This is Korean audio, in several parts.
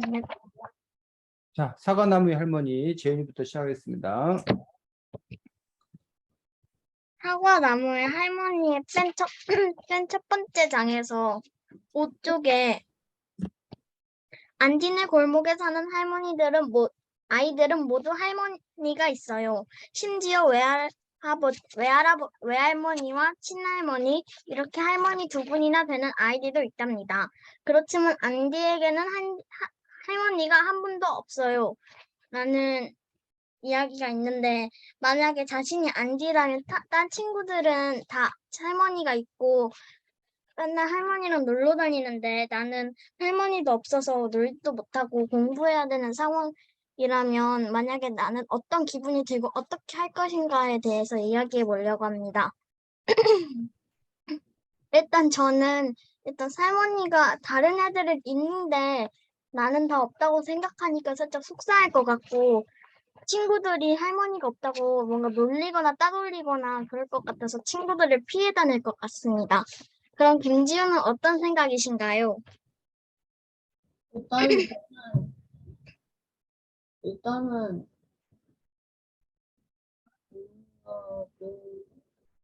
네. 자, 사과나무의 할머니 재윤이부터 시작하겠습니다. 사과나무의 할머니의 맨 첫 번째 장에서 오쪽에 안디네 골목에 사는 아이들은 모두 할머니가 있어요. 심지어 외할머니와 친할머니, 이렇게 할머니 두 분이나 되는 아이들도 있답니다. 그렇지만 안디에게는 할머니가 한 분도 없어요. 라는 이야기가 있는데, 만약에 자신이 안디라면 딴 친구들은 다 할머니가 있고 맨날 할머니랑 놀러 다니는데 나는 할머니도 없어서 놀지도 못하고 공부해야 되는 상황이라면 만약에 나는 어떤 기분이 들고 어떻게 할 것인가에 대해서 이야기해 보려고 합니다. 저는 할머니가 다른 애들은 있는데 나는 다 없다고 생각하니까 살짝 속상할 것 같고, 친구들이 할머니가 없다고 뭔가 놀리거나 따돌리거나 그럴 것 같아서 친구들을 피해 다닐 것 같습니다. 그럼 김지우는 어떤 생각이신가요? 일단은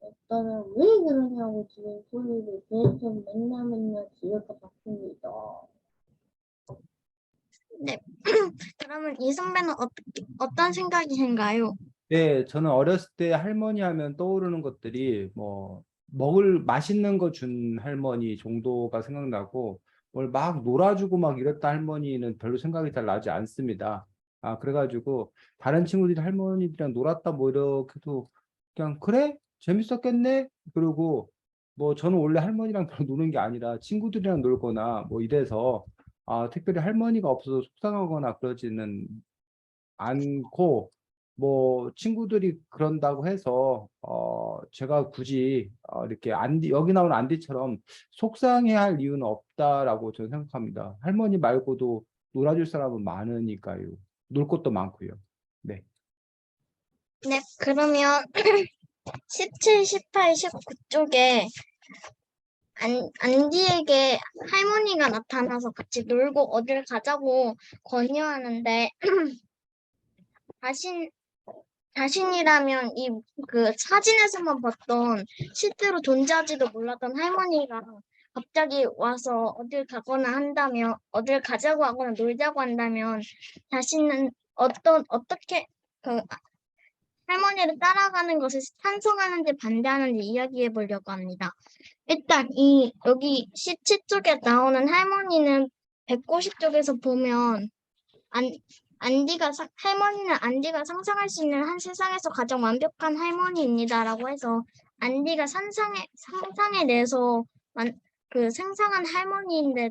일단은 왜 그러냐고 지금 소리를 계속 맨날 지을 것 같습니다. 네. 그러면 이성배는 어떤 생각이신가요? 네, 저는 어렸을 때 할머니 하면 떠오르는 것들이 뭐 맛있는 거 준 할머니 정도가 생각나고 뭘 막 놀아주고 막 이랬다 할머니는 별로 생각이 잘 나지 않습니다. 그래가지고 다른 친구들이 할머니들이랑 놀았다 뭐 이렇게도 그냥 그래? 재밌었겠네? 그리고 뭐 저는 원래 할머니랑 별로 노는 게 아니라 친구들이랑 놀거나 뭐 이래서 특별히 할머니가 없어서 속상하거나 그러지는 않고, 뭐 친구들이 그런다고 해서 제가 굳이 이렇게 여기 나오는 안디처럼 속상해할 이유는 없다라고 저는 생각합니다. 할머니 말고도 놀아줄 사람은 많으니까요. 놀 곳도 많고요. 네. 네, 그러면 17, 18, 19쪽에 안디에게 할머니가 나타나서 같이 놀고 어딜 가자고 권유하는데 자신이라면 그 사진에서만 봤던 실제로 존재하지도 몰랐던 할머니가 갑자기 와서 어딜 가자고 하거나 놀자고 한다면 자신은 어떻게 그 할머니를 따라가는 것을 찬성하는지 반대하는지 이야기해 보려고 합니다. 일단 여기 17쪽에 나오는 할머니는 190쪽에서 보면 할머니는 안디가 상상할 수 있는 한 세상에서 가장 완벽한 할머니입니다라고 해서 안디가 상상에 대해서 그 상상한 할머니인데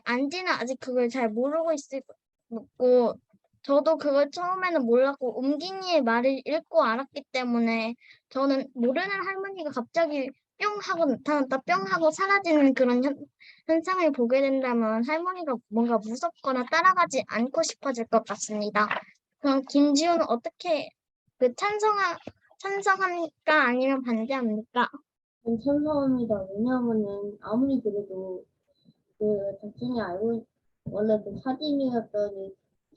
안디는 아직 그걸 잘 모르고 있고, 저도 그걸 처음에는 몰랐고 옴기니의 말을 읽고 알았기 때문에 저는 모르는 할머니가 갑자기 뿅 하고 나타났다 뿅 하고 사라지는 그런 현상을 보게 된다면 할머니가 뭔가 무섭거나 따라가지 않고 싶어질 것 같습니다. 그럼 김지우는 어떻게 찬성합니까? 아니면 반대합니까? 찬성합니다. 왜냐하면은 아무리 그래도 자신이 원래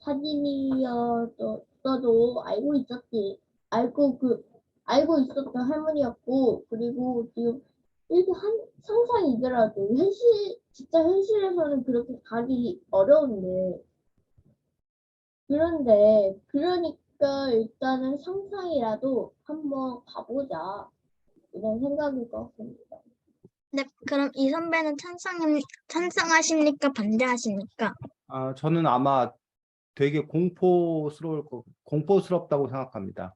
사진이었어도 알고 있었던 할머니였고, 그리고 지금 이렇게 상상이더라도 진짜 현실에서는 그렇게 가기 어려운데, 그러니까 일단은 상상이라도 한번 가보자, 이런 생각일 것 같습니다. 네, 그럼 이 선배는 찬성하십니까? 반대하십니까? 저는 아마 되게 공포스럽다고 생각합니다.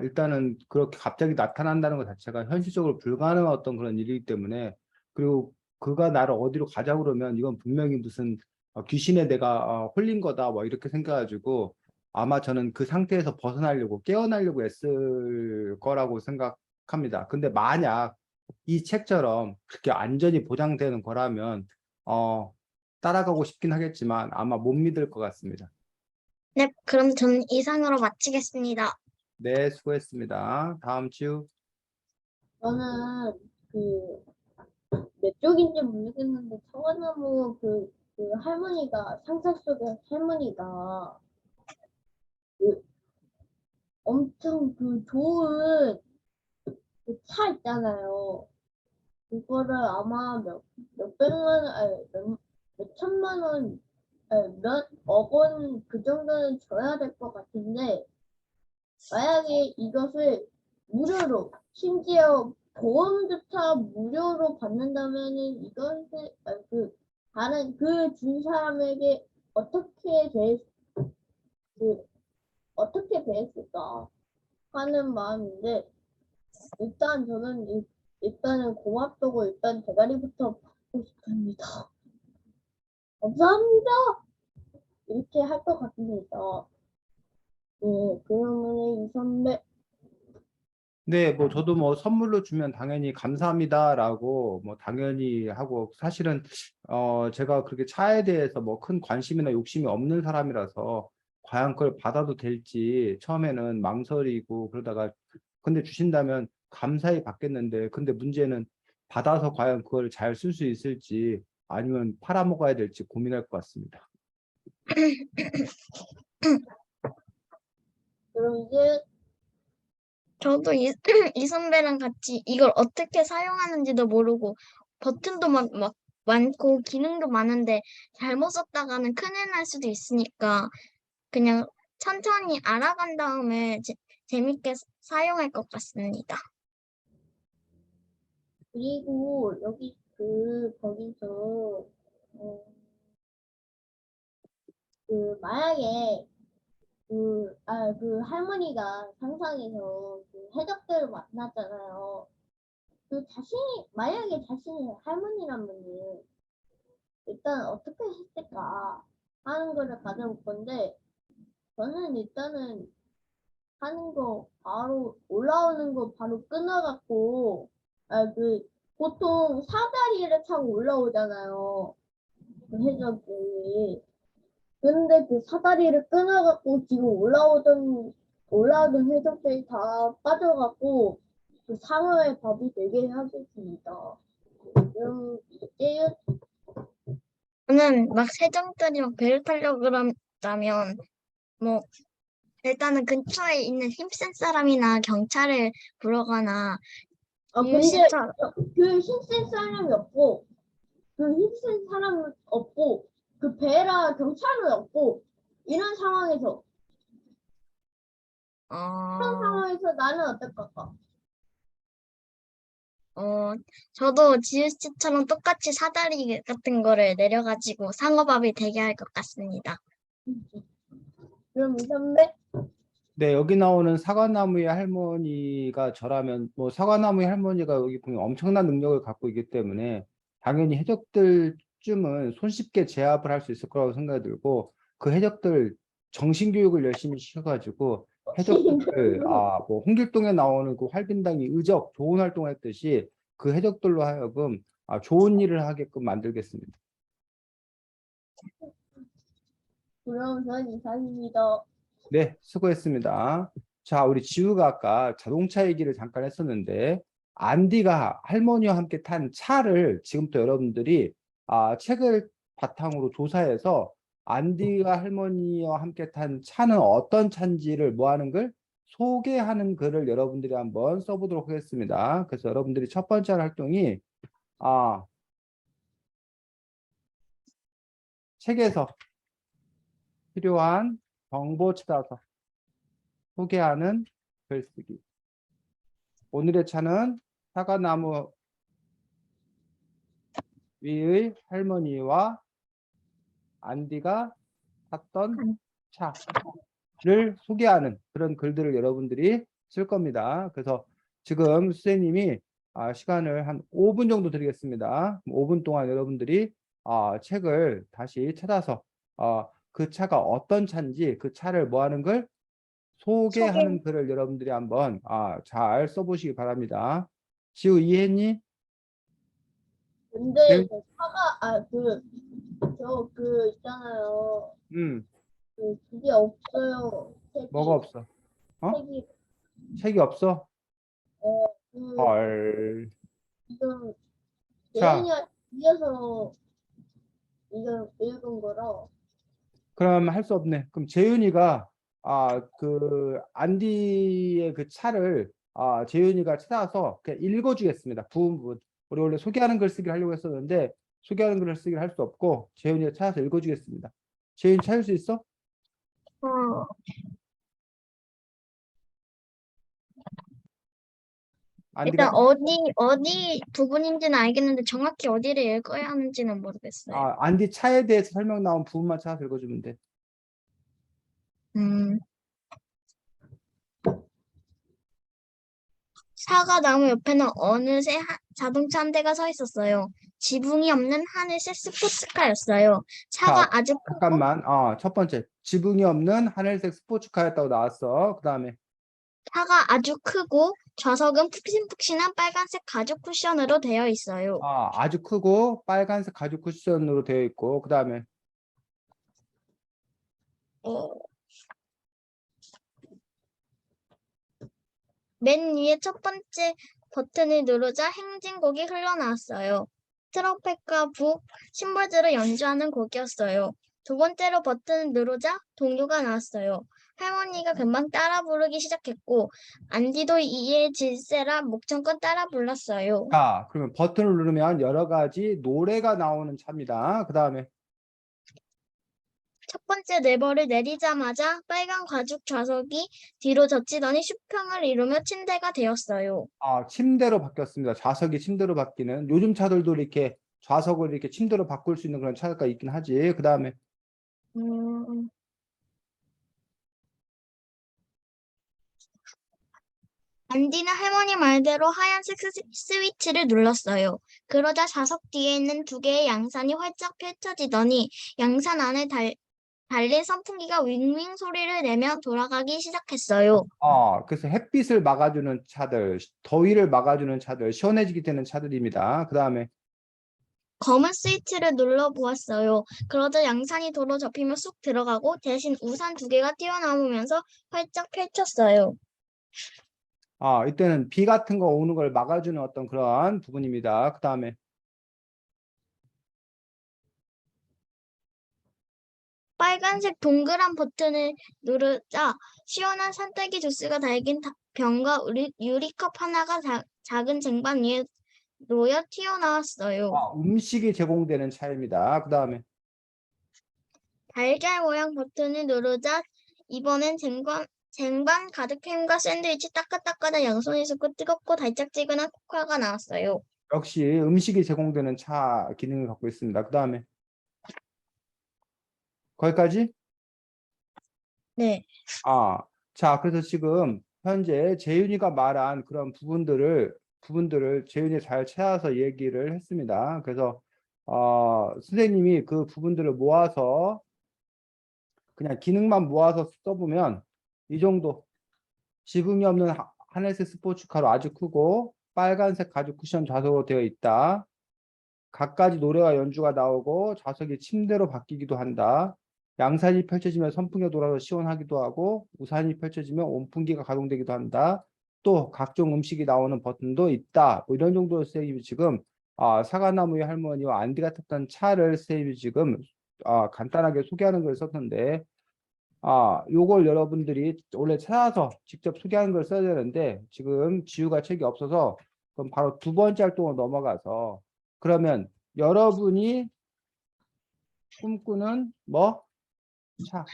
일단은 그렇게 갑자기 나타난다는 것 자체가 현실적으로 불가능한 어떤 그런 일이기 때문에, 그리고 그가 나를 어디로 가자고 그러면 이건 분명히 무슨 귀신에 내가 홀린 거다 뭐 이렇게 생각해가지고 아마 저는 그 상태에서 벗어나려고 깨어나려고 애쓸 거라고 생각합니다. 근데 만약 이 책처럼 그렇게 안전이 보장되는 거라면 따라가고 싶긴 하겠지만 아마 못 믿을 것 같습니다. 네, 그럼 저는 이상으로 마치겠습니다. 네, 수고했습니다. 다음 주. 저는 몇 쪽인지 모르겠는데 사과나무 그 할머니가, 상상 속의 할머니가 그 엄청 그 좋은 그 차 있잖아요. 그거를 아마 몇백만 원, 아니, 몇 천만 원, 아니, 몇억 원 그 정도는 줘야 될 것 같은데, 만약에 이것을 무료로, 심지어 보험조차 무료로 받는다면은 이것을, 다른 그 준 사람에게 그, 어떻게 대했을까 하는 마음인데, 일단 저는 일단은 고맙다고 일단 대가리부터 받고 싶습니다. 감사합니다. 이렇게 할 것 같습니다. 네, 그러면 이 선배, 네, 뭐 저도 뭐 선물로 주면 당연히 감사합니다라고 뭐 당연히 하고 사실은 제가 그렇게 차에 대해서 뭐 큰 관심이나 욕심이 없는 사람이라서 과연 그걸 받아도 될지 처음에는 망설이고 그러다가 근데 주신다면 감사히 받겠는데 근데 문제는 받아서 과연 그걸 잘 쓸 수 있을지 아니면 팔아먹어야 될지 고민할 것 같습니다. 그럼 이제 저도 이 선배랑 같이 이걸 어떻게 사용하는지도 모르고 버튼도 막 많고 기능도 많은데 잘못 썼다가는 큰일 날 수도 있으니까 그냥 천천히 알아간 다음에 재밌게 사용할 것 같습니다. 그리고 여기 거기서 어, 만약에 그 할머니가 상상에서 그 해적들을 만났잖아요. 만약에 자신이 할머니라면은 일단 어떻게 했을까 하는 거를 가져볼 건데, 저는 일단은 하는 거 바로 올라오는 거 바로 끊어갖고, 보통 사다리를 타고 올라오잖아요. 그 해적이. 근데 그 사다리를 끊어갖고 지금 올라오던 해적들이 다 빠져갖고 그 상어의 밥이 되게 하겠습니다. 그럼 이제 저는 막 세정들이 막 배를 타려고 그런다면 뭐 일단은 근처에 있는 힘센 사람이나 경찰을 부르거나 근데 이웃시처럼 그 힘센 사람이 없고 그 힘센 사람은 없고 그 베라 경찰은 없고 이런 상황에서 어, 나는 어떨 것 같아? 저도 지우씨처럼 똑같이 사다리 같은 거를 내려가지고 상어밥이 되게 할 것 같습니다. 그럼 이 선배 네, 여기 나오는 사과나무의 할머니가 저라면 뭐 사과나무의 할머니가 여기 보면 엄청난 능력을 갖고 있기 때문에 당연히 해적들쯤은 손쉽게 제압을 할 수 있을 거라고 생각이 들고 그 해적들 정신교육을 열심히 시켜가지고 해적들을 뭐 홍길동에 나오는 그 활빈당이 의적 좋은 활동을 했듯이 그 해적들로 하여금 좋은 일을 하게끔 만들겠습니다. 그럼 전 이상입니다. 네, 수고했습니다. 자, 우리 지우가 아까 자동차 얘기를 잠깐 했었는데, 안디가 할머니와 함께 탄 차를 지금부터 여러분들이 책을 바탕으로 조사해서 안디가 할머니와 함께 탄 차는 어떤 차인지를 뭐 하는 글? 소개하는 글을 여러분들이 한번 써보도록 하겠습니다. 그래서 여러분들이 첫 번째 할 활동이 책에서 필요한 정보 찾아서 소개하는 글쓰기. 오늘의 차는 사과나무 위의 할머니와 안디가 탔던 차를 소개하는 그런 글들을 여러분들이 쓸 겁니다. 그래서 지금 선생님이 시간을 한 5분 정도 드리겠습니다. 5분 동안 여러분들이 책을 다시 찾아서 그 차가 어떤 차인지 그 차를 뭐 하는 걸 소개하는 글을 여러분들이 한번 잘 써보시기 바랍니다. 지우 이해했니? 근데 네. 있잖아요. 음, 그게 없어요. 뭐가 없어? 책이, 책이 없어? 그, 헐. 지금 자, 내용이 이어서 읽은 거라. 그럼 할 수 없네. 그럼 재윤이가 그 안디의 그 차를 재윤이가 찾아서 그냥 읽어주겠습니다. 부분. 우리 원래 소개하는 글쓰기를 하려고 했었는데 소개하는 글쓰기를 할 수 없고 재윤이가 찾아서 읽어주겠습니다. 재윤이 찾을 수 있어? 어, 안디가 일단 어디 부분인지는 알겠는데 정확히 어디를 읽어야 하는지는 모르겠어요. 안디 차에 대해서 설명 나온 부분만 찾아서 읽어주면 돼. 음, 사과 나무 옆에는 어느새 자동차 한 대가 서 있었어요. 지붕이 없는 하늘색 스포츠카였어요. 차가 자, 아주 크고 잠깐만. 첫 번째. 지붕이 없는 하늘색 스포츠카였다고 나왔어. 그 다음에 차가 아주 크고 좌석은 푹신푹신한 빨간색 가죽 쿠션으로 되어 있어요. 아주 크고 빨간색 가죽 쿠션으로 되어 있고 그 다음에 어, 맨 위에 첫 번째 버튼을 누르자 행진곡이 흘러나왔어요. 트럼펫과 북, 심벌들을 연주하는 곡이었어요. 두 번째로 버튼을 누르자 동요가 나왔어요. 할머니가 금방 따라 부르기 시작했고 안디도 이에 질세라 목청껏 따라 불렀어요. 자, 그러면 버튼을 누르면 여러 가지 노래가 나오는 차입니다. 그 다음에 첫 번째 레버를 내리자마자 빨간 가죽 좌석이 뒤로 젖히더니 수평을 이루며 침대가 되었어요. 침대로 바뀌었습니다. 좌석이 침대로 바뀌는 요즘 차들도 이렇게 좌석을 이렇게 침대로 바꿀 수 있는 그런 차가 있긴 하지. 그 다음에 음, 안디는 할머니 말대로 하얀색 스위치를 눌렀어요. 그러자 좌석 뒤에 있는 두 개의 양산이 활짝 펼쳐지더니 양산 안에 달린 선풍기가 윙윙 소리를 내며 돌아가기 시작했어요. 그래서 햇빛을 막아주는 차들, 더위를 막아주는 차들, 시원해지게 되는 차들입니다. 그 다음에 검은 스위치를 눌러 보았어요. 그러자 양산이 도로 접히며 쑥 들어가고 대신 우산 두 개가 튀어나오면서 활짝 펼쳤어요. 이때는 비 같은 거 오는 걸 막아주는 어떤 그런 부분입니다. 그 다음에 빨간색 동그란 버튼을 누르자 시원한 산딸기 주스가 달긴 병과 유리컵 하나가 작은 쟁반 위에 놓여 튀어나왔어요. 음식이 제공되는 차입니다. 그 다음에 달걀 모양 버튼을 누르자 이번엔 쟁반 가득 햄과 샌드위치 따끈따끈한 양손이 sup고 뜨겁고 달짝지근한 코카가 나왔어요. 역시 음식이 제공되는 차 기능을 갖고 있습니다. 그 다음에 거기까지? 네. 자, 그래서 지금 현재 재윤이가 말한 그런 부분들을 재윤이 잘 찾아서 얘기를 했습니다. 그래서 선생님이 그 부분들을 모아서 그냥 기능만 모아서 써보면 이 정도 지붕이 없는 하늘색 스포츠카로 아주 크고 빨간색 가죽 쿠션 좌석으로 되어 있다. 갖가지 노래와 연주가 나오고 좌석이 침대로 바뀌기도 한다. 양산이 펼쳐지면 선풍기가 돌아서 시원하기도 하고 우산이 펼쳐지면 온풍기가 가동되기도 한다. 또 각종 음식이 나오는 버튼도 있다. 뭐 이런 정도로 선생님이 지금 사과나무의 할머니와 안디가 탔던 차를 선생님이 지금 간단하게 소개하는 걸 썼는데 요걸 여러분들이 원래 찾아서 직접 소개하는 걸 써야 되는데 지금 지우가 책이 없어서 그럼 바로 두 번째 활동으로 넘어가서 그러면 여러분이 꿈꾸는 뭐? 차.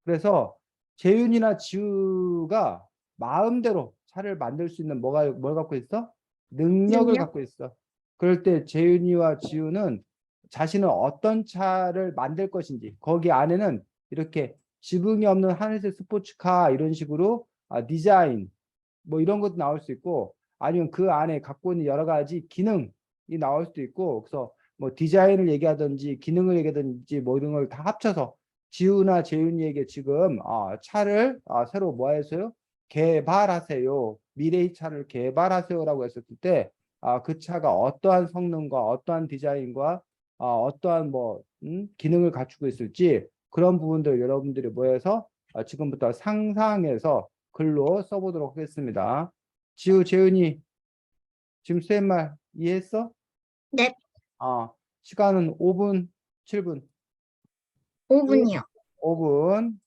그래서 재윤이나 지우가 마음대로 차를 만들 수 있는 뭘 갖고 있어? 능력을 능력? 갖고 있어. 그럴 때 재윤이와 지우는 자신은 어떤 차를 만들 것인지 거기 안에는 이렇게 지붕이 없는 하늘색 스포츠카 이런 식으로 디자인 뭐 이런 것도 나올 수 있고 아니면 그 안에 갖고 있는 여러 가지 기능이 나올 수도 있고 그래서 뭐 디자인을 얘기하든지 기능을 얘기하든지 뭐 이런 걸 다 합쳐서 지우나 재윤이에게 지금 차를 새로 뭐 해서요? 개발하세요. 미래의 차를 개발하세요라고 했을 때 그 차가 어떠한 성능과 어떠한 디자인과 어떠한 뭐 기능을 갖추고 있을지 그런 부분들 여러분들이 모여서 지금부터 상상해서 글로 써보도록 하겠습니다. 지우, 재윤이 지금 쌤 말 이해했어? 네. 시간은 5분 7분, 5분이요. 5분.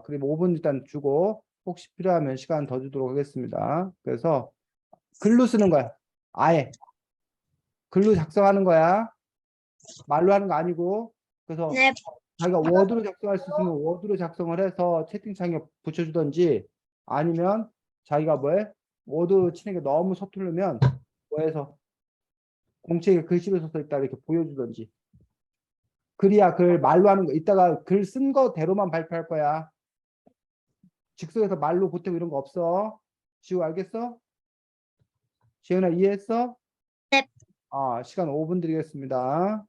그럼 5분 일단 주고 혹시 필요하면 시간 더 주도록 하겠습니다. 그래서 글로 쓰는 거야. 아예 글로 작성하는 거야. 말로 하는 거 아니고. 그래서 네. 자기가 워드로 작성할 수 있으면 워드로 작성을 해서 채팅창에 붙여주던지 아니면 자기가 뭐해? 워드 치는 게 너무 서투르면 뭐해서 공책에 글씨로 써서 있다 이렇게 보여주던지. 글이야 글 말로 하는 거. 이따가 글 쓴 거대로만 발표할 거야. 즉석에서 말로 보태고 이런 거 없어. 지우 알겠어? 지은아 이해했어? 네. 시간 5분 드리겠습니다.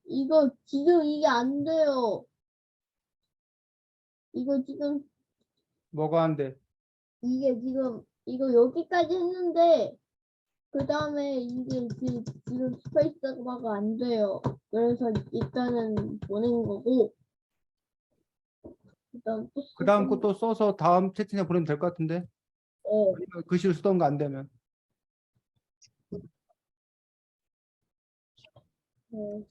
이거 지금 이게 안 돼요. 이거 지금, 뭐가 안 돼? 이거 여기까지 했는데, 그 다음에 이게 지금 스페이스바가 안 돼요. 그래서 일단은 보낸 거고, 일단 또 그 다음 쓰고, 거 또 써서 다음 채팅에 보내면 될 것 같은데. 네. 아니면 글씨로 쓰던 거 안 되면. 네.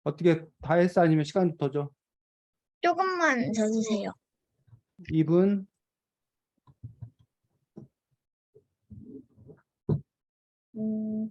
어떻게 다 했어? 아니면 시간 더 줘? 조금만 더 주세요. 2분? 음,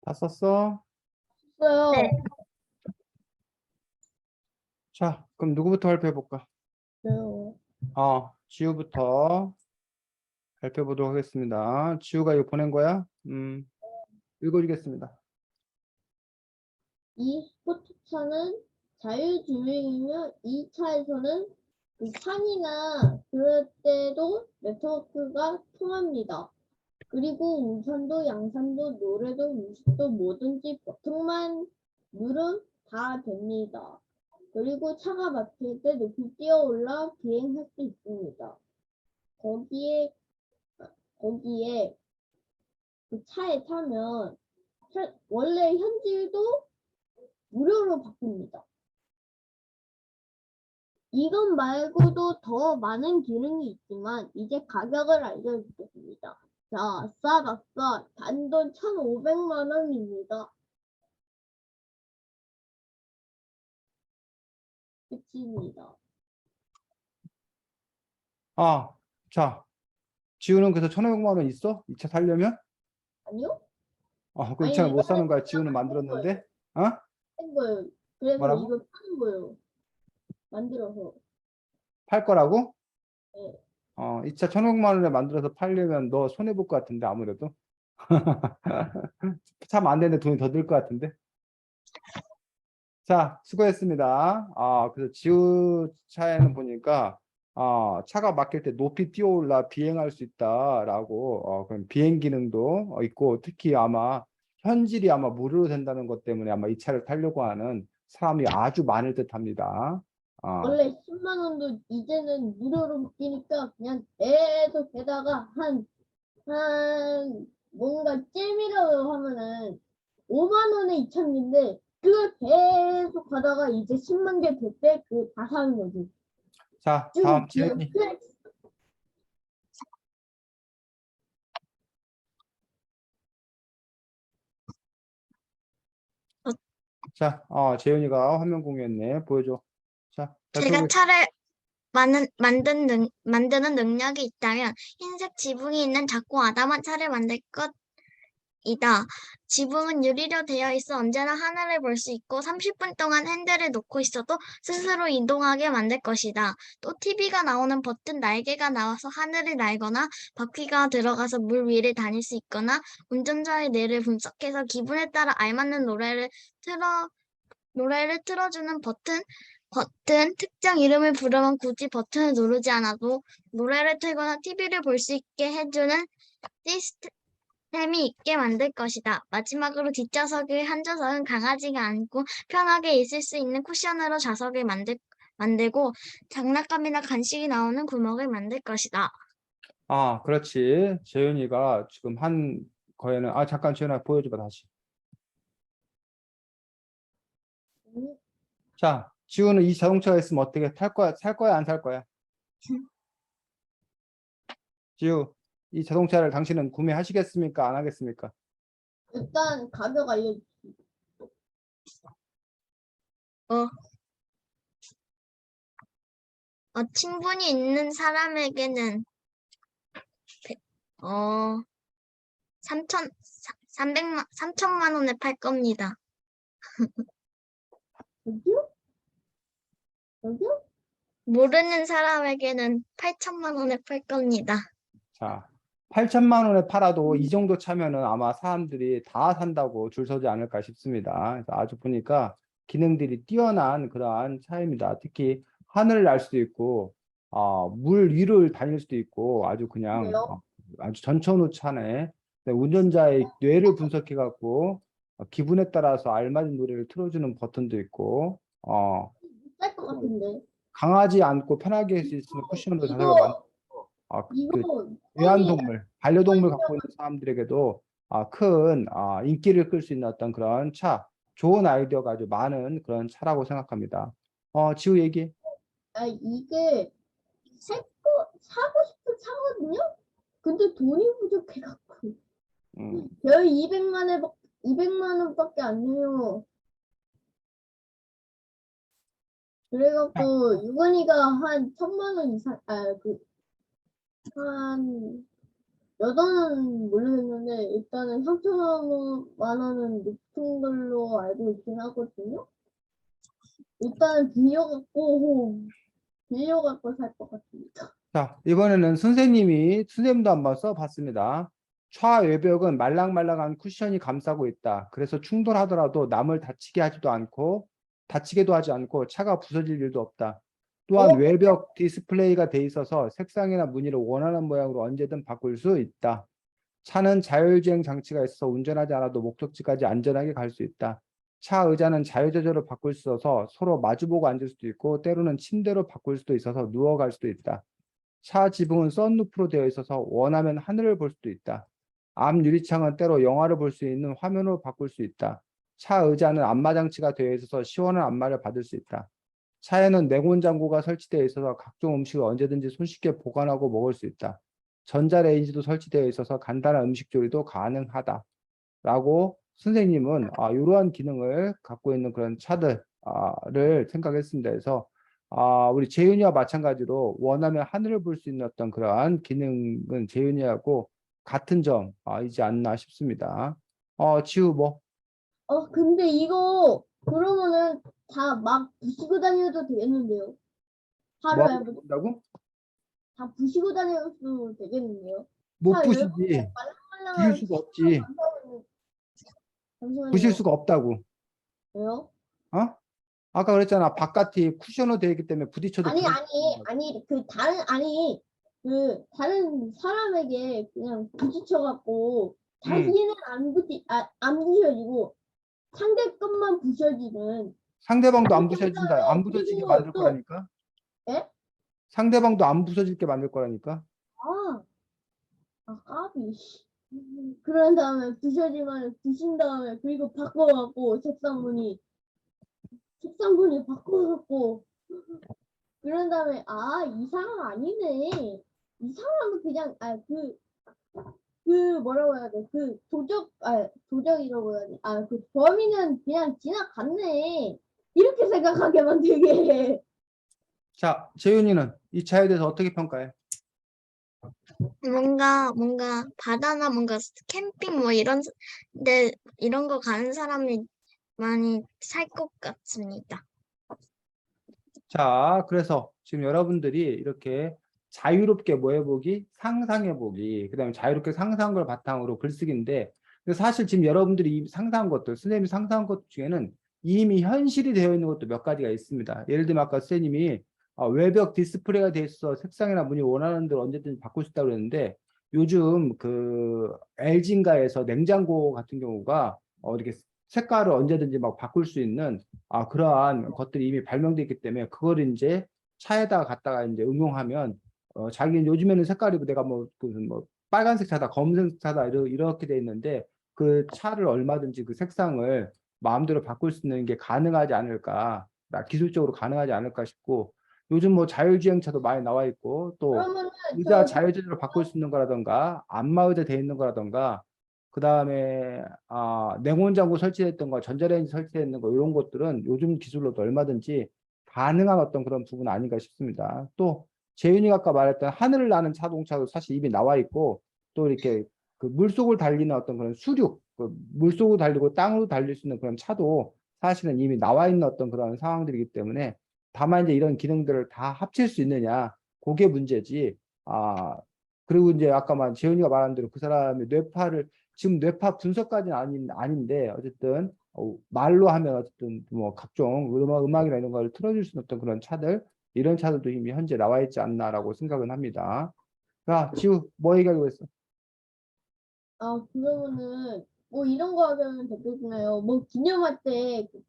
다 썼어? 있어요. 네. 자, 그럼 누구부터 발표해볼까? 지우부터 발표해보도록 하겠습니다. 지우가 이거 보낸 거야? 읽어주겠습니다. 이 스포츠차는 자율주행이며 이 차에서는 그 산이나 그럴 때도 네트워크가 통합니다. 그리고 우산도 양산도 노래도 무식도 뭐든지 버튼만 누르면 다 됩니다. 그리고 차가 막힐 때 높이 뛰어올라 비행할 수 있습니다. 거기에 그 차에 타면 원래 현질도 무료로 바뀝니다. 이것 말고도 더 많은 기능이 있지만 이제 가격을 알려드리겠습니다. 자, 싸 단돈 1,500만 원입니다. 끝입니다. 자, 지우는 그래서 1,500만 원 있어? 이 차 살려면? 아니요? 그 이 아니, 차를 못 사는 이거는 거야. 지우는 그냥 하는 만들었는데? 한 거예요. 그래서 뭐라고? 이거 파는 거예요. 만들어서. 팔 거라고? 네. 이 차 1,500만 원에 만들어서 팔려면 너 손해볼 것 같은데, 아무래도. 참 안 되는데 돈이 더 들 것 같은데. 자, 수고했습니다. 그래서 지우 차에는 보니까, 차가 막힐 때 높이 뛰어올라 비행할 수 있다라고, 그럼 비행 기능도 있고, 특히 아마 현질이 아마 무료로 된다는 것 때문에 아마 이 차를 타려고 하는 사람이 아주 많을 듯 합니다. 원래 10만 원도 이제는 무료로 바뀌니까 그냥 계속 게다가 뭔가 찜이라고 하면은 5만 원에 2,000인데 그걸 계속 가다가 이제 10만 개 될 때 그거 다 사는 거지. 자, 쭉 다음 그냥 지은이. 자, 재윤이가 화면 공유했네. 보여줘. 자, 제가 발표해. 차를 만드는 능력이 있다면 흰색 지붕이 있는 작고 아담한 차를 만들 것이다. 지붕은 유리로 되어 있어 언제나 하늘을 볼 수 있고 30분 동안 핸들을 놓고 있어도 스스로 이동하게 만들 것이다. 또 TV가 나오는 버튼 날개가 나와서 하늘을 날거나 바퀴가 들어가서 물 위를 다닐 수 있거나 운전자의 뇌를 분석해서 기분에 따라 알맞는 노래를 틀어주는 버튼 버튼, 특정 이름을 부르면 굳이 버튼을 누르지 않아도 노래를 틀거나 TV를 볼 수 있게 해주는 시스템이 있게 만들 것이다. 마지막으로 뒷좌석의 한 좌석은 강아지가 앉고 편하게 있을 수 있는 쿠션으로 좌석을 만들고 장난감이나 간식이 나오는 구멍을 만들 것이다. 아, 그렇지. 재윤이가 지금 한 거에는 잠깐 재윤아 보여줘봐 다시. 자, 지우는 이 자동차가 있으면 어떻게 탈 거야? 살 거야? 안 살 거야? 지우, 이 자동차를 당신은 구매하시겠습니까? 안 하겠습니까? 일단 가격 알려. 친분이 있는 사람에게는 3천만 원에 팔 겁니다. 여기요? 여기요? 모르는 사람에게는 8천만 원에 팔 겁니다. 자, 8천만 원에 팔아도 이 정도 차면은 아마 사람들이 다 산다고 줄 서지 않을까 싶습니다. 그래서 아주 보니까 기능들이 뛰어난 그러한 차입니다. 특히 하늘을 날 수도 있고, 물 위를 다닐 수도 있고, 아주 그냥 왜요? 아주 전천후 차네. 운전자의 뇌를 분석해 갖고 기분에 따라서 알맞은 노래를 틀어주는 버튼도 있고, 쌀것 같은데. 강아지 안고 편하게 할 수 있는 쿠션으로 자세가 이거 그 이거 애완동물, 반려동물 갖고 있는 사람들에게도 큰 인기를 끌 수 있는 어떤 그런 차, 좋은 아이디어가 아주 많은 그런 차라고 생각합니다. 지우 얘기. 이게 사고 싶은 차거든요. 근데 돈이 부족해갖고 별 200만 원밖에 안 내요. 그래갖고 유건이가 한 1,000만 원 이상 한 몇 원은 모르겠는데 일단은 3천만 원은 높은 걸로 알고 있긴 하거든요. 일단 빌려갖고 살 것 같습니다. 자, 이번에는 선생님도 한번 써봤습니다. 좌외벽은 말랑말랑한 쿠션이 감싸고 있다. 그래서 충돌하더라도 남을 다치게도 하지 않고 차가 부서질 일도 없다. 또한 외벽 디스플레이가 돼 있어서 색상이나 무늬를 원하는 모양으로 언제든 바꿀 수 있다. 차는 자율주행 장치가 있어서 운전하지 않아도 목적지까지 안전하게 갈 수 있다. 차 의자는 자유자재로 바꿀 수 있어서 서로 마주보고 앉을 수도 있고 때로는 침대로 바꿀 수도 있어서 누워갈 수도 있다. 차 지붕은 썬루프로 되어 있어서 원하면 하늘을 볼 수도 있다. 앞 유리창은 때로 영화를 볼 수 있는 화면으로 바꿀 수 있다. 차 의자는 안마장치가 되어 있어서 시원한 안마를 받을 수 있다. 차에는 냉온장고가 설치되어 있어서 각종 음식을 언제든지 손쉽게 보관하고 먹을 수 있다. 전자레인지도 설치되어 있어서 간단한 음식 조리도 가능하다. 라고 선생님은 이러한 기능을 갖고 있는 그런 차들을 생각했습니다. 그래서 우리 재윤이와 마찬가지로 원하면 하늘을 볼 수 있는 어떤 그러한 기능은 재윤이하고 같은 점이지 않나 싶습니다. 지우 뭐? 근데 이거 그러면은 다 막 부시고 다녀도 되겠는데요? 뭐 하루에 한다고? 다 부시고 다녀도 되겠는데요? 못 차 부시지. 이렇게 부실 말랑말랑한 수가 없지. 부실 잠시만요. 수가 없다고. 왜요? 어? 아까 그랬잖아. 바깥이 쿠션으로 되어 있기 때문에 부딪혀도 아니 부러지는 그 다른 사람에게 그냥 부딪혀갖고 응. 자기는 안 부셔지고 상대 것만 부셔지는. 상대방도 안 그렇게 부서진다. 하다가 안 부서지게 그리고 만들 또 거라니까. 예? 상대방도 안 부서질게 만들 거라니까. 까비. 그런 다음에 부신 다음에 그리고 바꿔갖고 책상문이 바꿔갖고 그런 다음에 이 사람 아니네. 이 사람은 그냥 뭐라고 해야 돼? 도적이라고 해야 돼? 그 범인은 그냥 지나갔네. 이렇게 생각하게 만들게 해. 자, 재윤이는 이 차에 대해서 어떻게 평가해? 뭔가 바다나 뭔가 캠핑 뭐 이런 거 가는 사람이 많이 살 것 같습니다. 자, 그래서 지금 여러분들이 이렇게 자유롭게 뭐 해보기, 상상해보기, 그다음에 자유롭게 상상한 걸 바탕으로 글쓰기인데, 근데 사실 지금 여러분들이 상상한 것들, 선생님이 상상한 것 중에는 이미 현실이 되어 있는 것도 몇 가지가 있습니다. 예를 들면 아까 선생님이 외벽 디스플레이가 돼 있어 색상이나 무늬 원하는 대로 언제든지 바꿀 수 있다고 그랬는데 요즘 그 LG인가에서 냉장고 같은 경우가 이렇게 색깔을 언제든지 막 바꿀 수 있는 그러한 것들이 이미 발명돼 있기 때문에 그걸 이제 차에다가 갖다가 이제 응용하면 자기 요즘에는 색깔이 내가 뭐 빨간색 차다, 검은색 차다 이렇게 돼 있는데 그 차를 얼마든지 그 색상을 마음대로 바꿀 수 있는 게 가능하지 않을까, 기술적으로 가능하지 않을까 싶고 요즘 뭐 자율주행차도 많이 나와 있고 또 그러면은 의자 자유자재로 바꿀 수 있는 거라던가 안마의자 돼 있는 거라던가 그 다음에 냉온장고 설치됐던 거 전자레인지 설치되어 거 이런 것들은 요즘 기술로도 얼마든지 가능한 어떤 그런 부분 아닌가 싶습니다. 또 재윤이가 아까 말했던 하늘을 나는 자동차도 사실 이미 나와 있고 또 이렇게 그 물속을 달리는 어떤 그런 수륙, 그 물속을 달리고 땅으로 달릴 수 있는 그런 차도 사실은 이미 나와 있는 어떤 그런 상황들이기 때문에 다만 이제 이런 기능들을 다 합칠 수 있느냐 그게 문제지. 그리고 이제 아까 재훈이가 말한 대로 그 사람의 뇌파를 지금 뇌파 분석까지는 아닌데 어쨌든 말로 하면 어쨌든 뭐 각종 음악이나 이런 걸 틀어줄 수 있는 어떤 그런 차들 이런 차들도 이미 현재 나와 있지 않나라고 생각은 합니다. 자, 지우 뭐 얘기하려고 했어? 그러면은 뭐 이런 거 하면 되겠나요? 뭐 기념할 때 그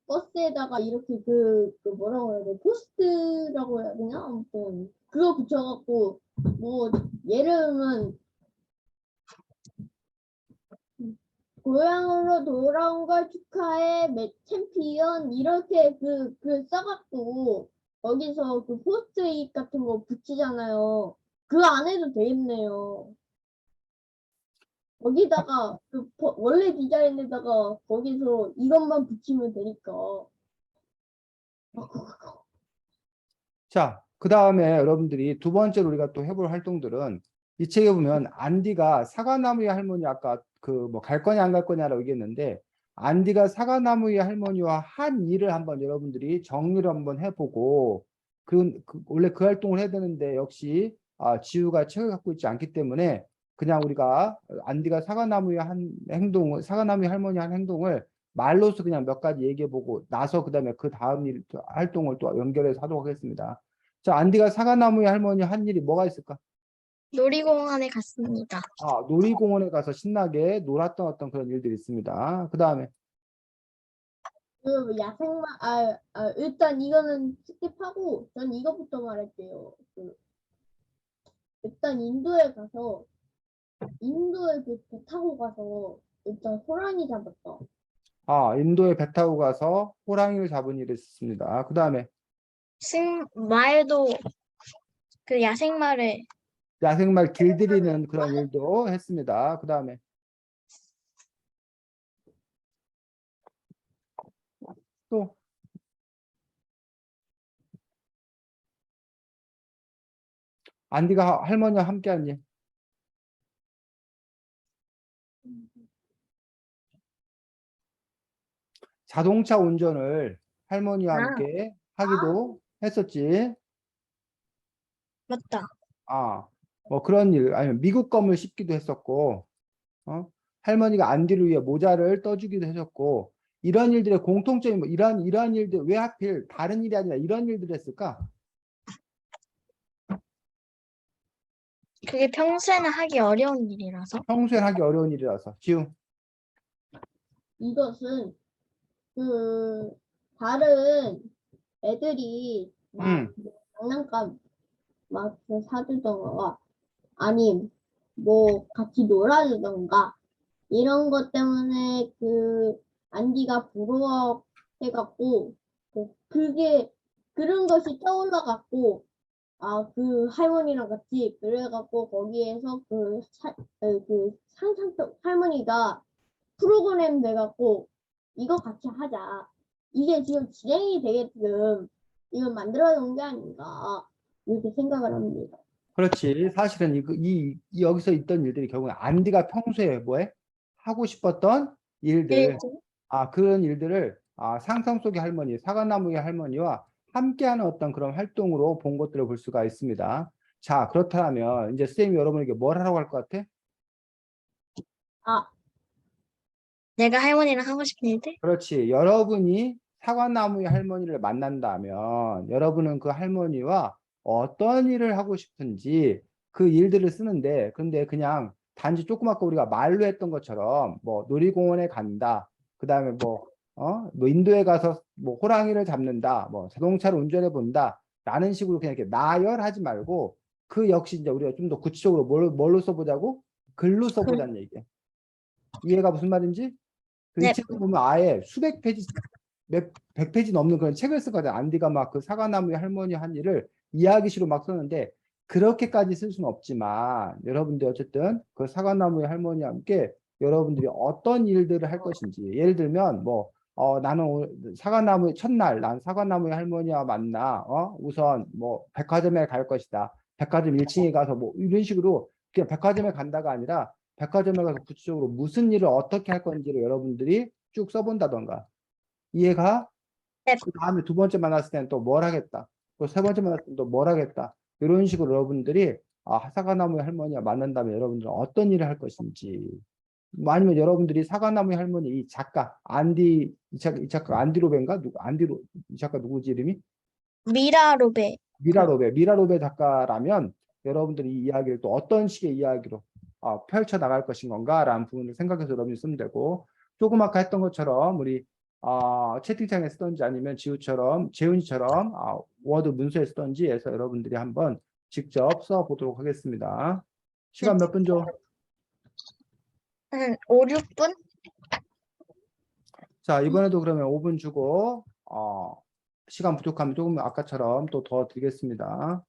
버스에다가 이렇게 그 뭐라고 해야 돼? 포스트라고 해야 되나? 아무튼 그거 붙여갖고 뭐 예를 들면 고향으로 돌아온 걸 축하해 챔피언 이렇게 그 써갖고 거기서 그 포스트잇 같은 거 붙이잖아요. 그 안 해도 되겠네요. 거기다가 원래 디자인에다가 거기서 이것만 붙이면 되니까. 자, 그 다음에 여러분들이 두 번째로 우리가 또 해볼 활동들은 이 책에 보면 안디가 사과나무의 할머니 아까 그 뭐 갈 거냐 안 갈 거냐라고 얘기했는데 안디가 사과나무의 할머니와 한 일을 한번 여러분들이 정리를 한번 해보고 원래 그 활동을 해야 되는데 역시 지우가 책을 갖고 있지 않기 때문에 그냥 우리가 안디가 사과나무의 할머니 한 행동을 말로서 그냥 몇 가지 얘기해보고 나서 그다음에 그 다음 활동을 또 연결해서 하도록 하겠습니다. 자, 안디가 사과나무의 할머니 한 일이 뭐가 있을까? 놀이공원에 갔습니다. 놀이공원에 가서 신나게 놀았던 어떤 그런 일들이 있습니다. 그 다음에 그 야생마 일단 이거는 스킵하고 전 이거부터 말할게요. 일단 인도에 그 배 타고 가서 일단 호랑이 잡았다. 인도에 배 타고 가서 호랑이를 잡은 일이 있었습니다. 그 다음에 말도 그 야생마를 야생말 길들이는 그런 일도 했습니다. 그 다음에 또 안디가 할머니와 함께한 일. 자동차 운전을 할머니와 아, 함께 하기도 했었지. 맞다. 뭐 그런 일, 아니면 미국 껌을 씹기도 했었고, 할머니가 안디를 위해 모자를 떠주기도 했었고, 이런 일들의 공통점이 이러한 일들, 왜 하필 다른 일이 아니라 이런 일들을 했을까? 그게 평소에는 하기 어려운 일이라서. 평소에 하기 어려운 일이라서. 지우. 이것은 그 다른 애들이 막 장난감 막 사주던가 아님 뭐 같이 놀아주던가 이런 것 때문에 그 안디가 부러워해갖고 그게 그런 것이 떠올라갖고 그 할머니랑 같이 그래갖고 거기에서 그 상상적 할머니가 프로그램 돼갖고 이거 같이 하자. 이게 지금 진행이 되게끔 이걸 만들어 놓은 게 아닌가 이렇게 생각을 합니다. 그렇지. 사실은 여기서 있던 일들이 결국은 안디가 평소에 뭐해? 하고 싶었던 일들, 그런 일들을 상상 속의 할머니, 사과나무의 할머니와 함께하는 어떤 그런 활동으로 본 것들을 볼 수가 있습니다. 자, 그렇다면 이제 선생님이 여러분에게 뭘 하라고 할 것 같아? 아, 내가 할머니랑 하고 싶은 일들? 그렇지. 여러분이 사과나무의 할머니를 만난다면 여러분은 그 할머니와 어떤 일을 하고 싶은지 그 일들을 쓰는데 근데 그냥 단지 조그맣게 우리가 말로 했던 것처럼 뭐 놀이공원에 간다. 그다음에 뭐 인도에 가서 뭐 호랑이를 잡는다. 뭐 자동차를 운전해 본다. 라는 식으로 그냥 이렇게 나열하지 말고 그 역시 이제 우리가 좀 더 구체적으로 뭘로 써보자고? 글로 써보자는 얘기야. 이해가 무슨 말인지? 이 네. 책을 보면 아예 수백 페이지, 백 페이지 넘는 그런 책을 쓰거든. 안디가 막 그 사과나무의 할머니 한 일을 이야기시로 막 썼는데 그렇게까지 쓸 수는 없지만 여러분들 어쨌든 그 사과나무의 할머니와 함께 여러분들이 어떤 일들을 할 것인지 예를 들면 나는 오늘 사과나무의 첫날 난 사과나무의 할머니와 만나 우선 뭐 백화점에 갈 것이다. 백화점 1층에 가서 뭐 이런 식으로 그냥 백화점에 간다가 아니라 백화점에 가서 구체적으로 무슨 일을 어떻게 할 건지를 여러분들이 쭉 써본다던가 이해가? 네. 그 다음에 두 번째 만났을 때는 또 뭘 하겠다. 또 세 번째 만났을 때는 또 뭘 하겠다. 이런 식으로 여러분들이 사과나무의 할머니와 만난다면 여러분들은 어떤 일을 할 것인지 뭐 아니면 여러분들이 사과나무의 할머니 이 작가 안디 이 작가 안디 로벤가 누구 이 작가 누구지 이름이? 미라로베. 미라로베 작가라면 여러분들이 이 이야기를 또 어떤 식의 이야기로 펼쳐 나갈 것인 건가라는 부분을 생각해서 여러분이 쓰면 되고 조금 아까 했던 것처럼 우리 채팅창에 쓰던지 아니면 재훈이처럼 워드 문서에 쓰던지 해서 여러분들이 한번 직접 써보도록 하겠습니다. 시간 몇 분 줘? 한 5, 6분? 자, 이번에도 그러면 5분 주고 시간 부족하면 조금 아까처럼 또 더 드리겠습니다.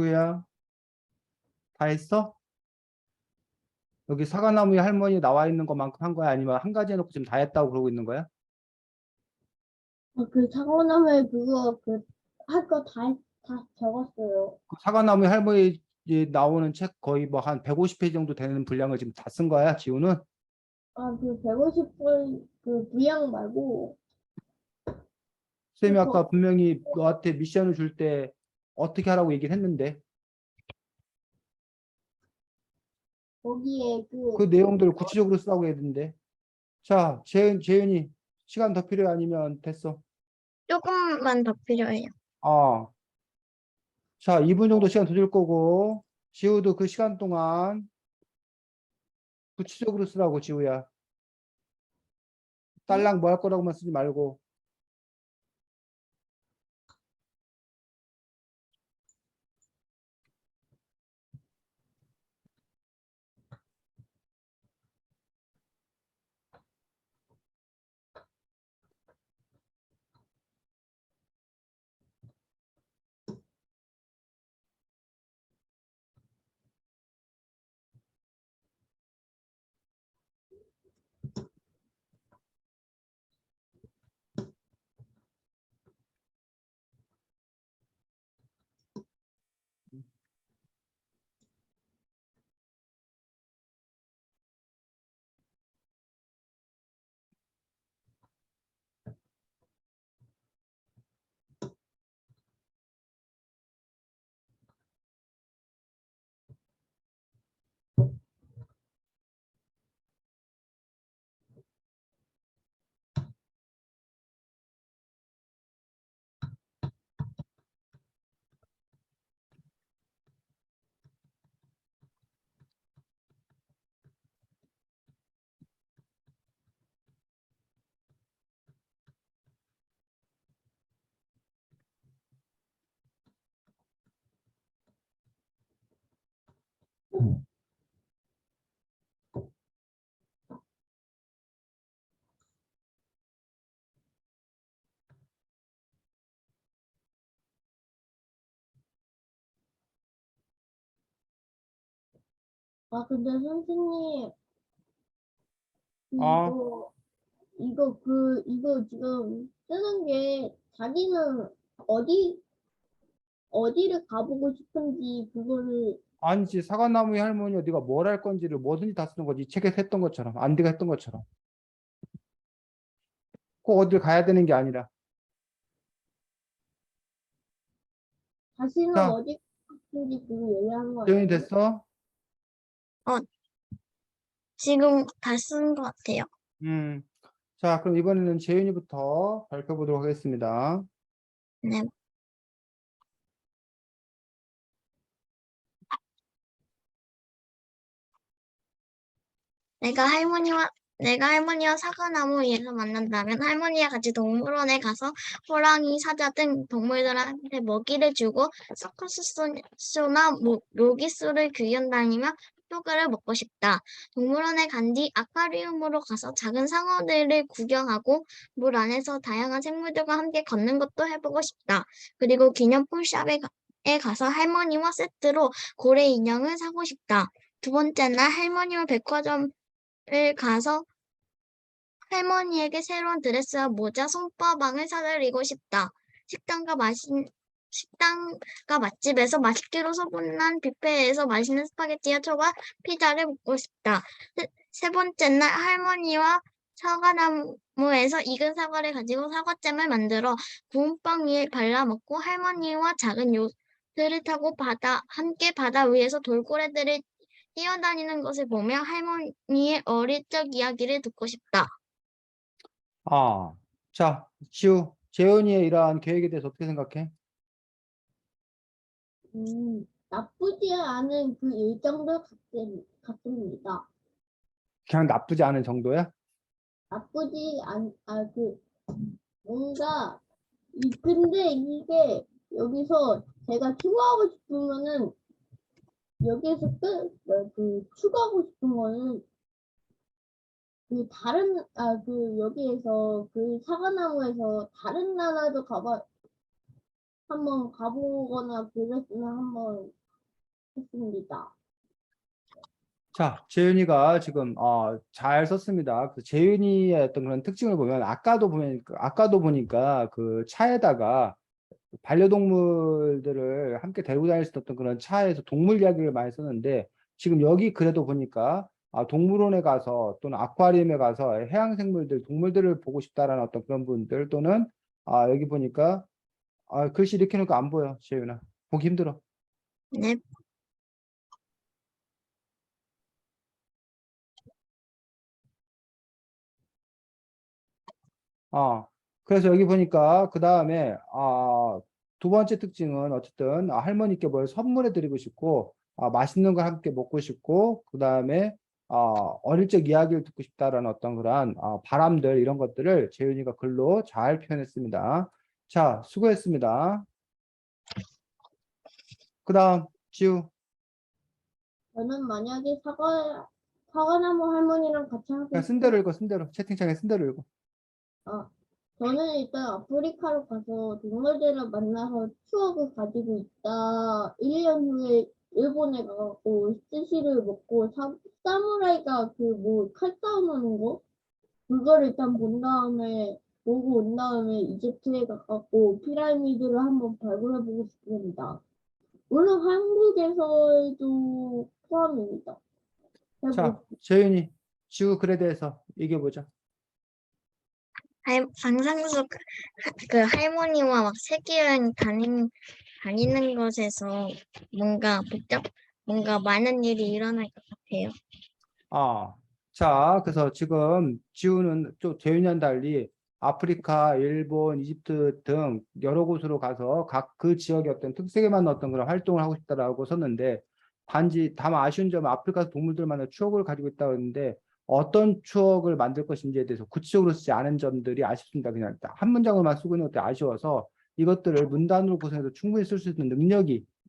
지우야, 다 했어? 여기 사과나무에 할머니 나와 있는 것만큼 한 거야? 아니면 한 가지 해놓고 지금 다 했다고 그러고 있는 거야? 그 사과나무에 그거 그 할 거 다 적었어요. 그 사과나무에 할머니 나오는 책 거의 뭐 한 150페이지 정도 되는 분량을 지금 다 쓴 거야, 지우는? 그 150분 그 분량 말고 쌤이 그 아까 분명히 너한테 미션을 줄 때 어떻게 하라고 얘기를 했는데 거기에 그 내용들을 구체적으로 쓰라고 했는데. 자, 재윤이 시간 더 필요해? 아니면 됐어? 조금만 더 필요해요. 아, 자, 2분 정도 시간 더 줄 거고, 지우도 그 시간 동안 구체적으로 쓰라고, 지우야. 딸랑 뭐 할 거라고만 쓰지 말고. 근데 선생님 아, 이거 지금 쓰는 게 자기는 어디 어디를 가보고 싶은지 그거를 아니지. 사과나무의 할머니가 네가 뭘 할 건지를 뭐든지 다 쓰는 거지. 이 책에서 했던 것처럼, 안디가 했던 것처럼. 꼭 어딜 가야 되는 게 아니라. 자신은 자, 어디 가고 싶은지 그거 얘기하는 거 재윤이 아니에요? 됐어? 지금 다 쓴 것 같아요. 음. 자, 그럼 이번에는 재윤이부터 발표보도록 하겠습니다. 네. 내가 할머니와 사과나무 위에서 만난다면 할머니와 같이 동물원에 가서 호랑이, 사자 등 동물들한테 먹이를 주고 서커스 쇼나 모기수를 구경다니며 핫도그를 먹고 싶다. 동물원에 간 뒤 아쿠아리움으로 가서 작은 상어들을 구경하고 물 안에서 다양한 생물들과 함께 걷는 것도 해보고 싶다. 그리고 기념품 샵에 가서 할머니와 세트로 고래 인형을 사고 싶다. 두 번째 날 할머니와 백화점을 가서 할머니에게 새로운 드레스와 모자, 손가방을 사드리고 싶다. 식당과 맛집에서 맛있기로 소문난 뷔페에서 맛있는 스파게티와 초밥, 피자를 먹고 싶다. 세 번째 날 할머니와 사과나무에서 익은 사과를 가지고 사과잼을 만들어 구운 빵 위에 발라 먹고 할머니와 작은 요트를 타고 함께 바다 위에서 돌고래들을 뛰어다니는 것을 보며 할머니의 어릴 적 이야기를 듣고 싶다. 아, 자, 재윤이의 이러한 계획에 대해서 어떻게 생각해? 나쁘지 않은 그 일정도 같습니다. 그냥 나쁘지 않은 정도야? 나쁘지 뭔가, 근데 이게 여기서 제가 추가하고 싶으면은, 여기에서 추가하고 싶은 거는, 여기에서 그 사과나무에서 다른 나라도 한번 가보거나 그랬으면 한번 했습니다. 자, 재윤이가 지금 잘 썼습니다. 그 재윤이의 어떤 그런 특징을 보면 아까도 보니까 그 차에다가 반려동물들을 함께 데리고 다닐 수 있었던 그런 차에서 동물 이야기를 많이 썼는데 지금 여기 글에도 보니까 동물원에 가서 또는 아쿠아리움에 가서 해양생물들, 동물들을 보고 싶다라는 어떤 그런 분들 또는 여기 보니까 글씨 이렇게 놓고 안 보여, 재윤아. 보기 힘들어. 네. 그래서 여기 보니까 그 다음에 두 번째 특징은 어쨌든 할머니께 뭘 선물해 드리고 싶고 맛있는 걸 함께 먹고 싶고 그 다음에 어릴 적 이야기를 듣고 싶다라는 어떤 그러한 바람들 이런 것들을 재윤이가 글로 잘 표현했습니다. 자, 수고했습니다. 그 다음 지우. 저는 만약에 사과나무 할머니랑 같이 하고 그냥 쓴 대로 읽어, 쓴 대로. 채팅창에 쓴 대로 읽어. 저는 일단 아프리카로 가서 동물들을 만나서 추억을 가지고 있다. 1년 후에 일본에 가고 스시를 먹고 사무라이가 그 뭐 칼싸움 하는 거? 그걸 일단 보고 온 다음에 이집트에 가고 피라미드를 한번 발굴해보고 싶습니다. 물론 한국에서도 포함입니다. 자, 재윤이 지우 글에 대해서 얘기해 보자. 상상 속 그 할머니와 막 세계여행 다니는 것에서 뭔가 많은 일이 일어날 것 같아요. 그래서 지금 지우는 또 재윤이와는 달리 아프리카, 일본, 이집트 등 여러 곳으로 가서 각 그 지역의 어떤 특색에 맞는 어떤 그런 활동을 하고 싶다라고 썼는데 다만 아쉬운 점은 아프리카 동물들만의 추억을 가지고 있다고 했는데 어떤 추억을 만들 것인지에 대해서 구체적으로 쓰지 않은 점들이 아쉽습니다. 그냥 한 문장으로만 쓰고 있는 것들이 아쉬워서 이것들을 문단으로 구성해서 충분히 쓸 수 있는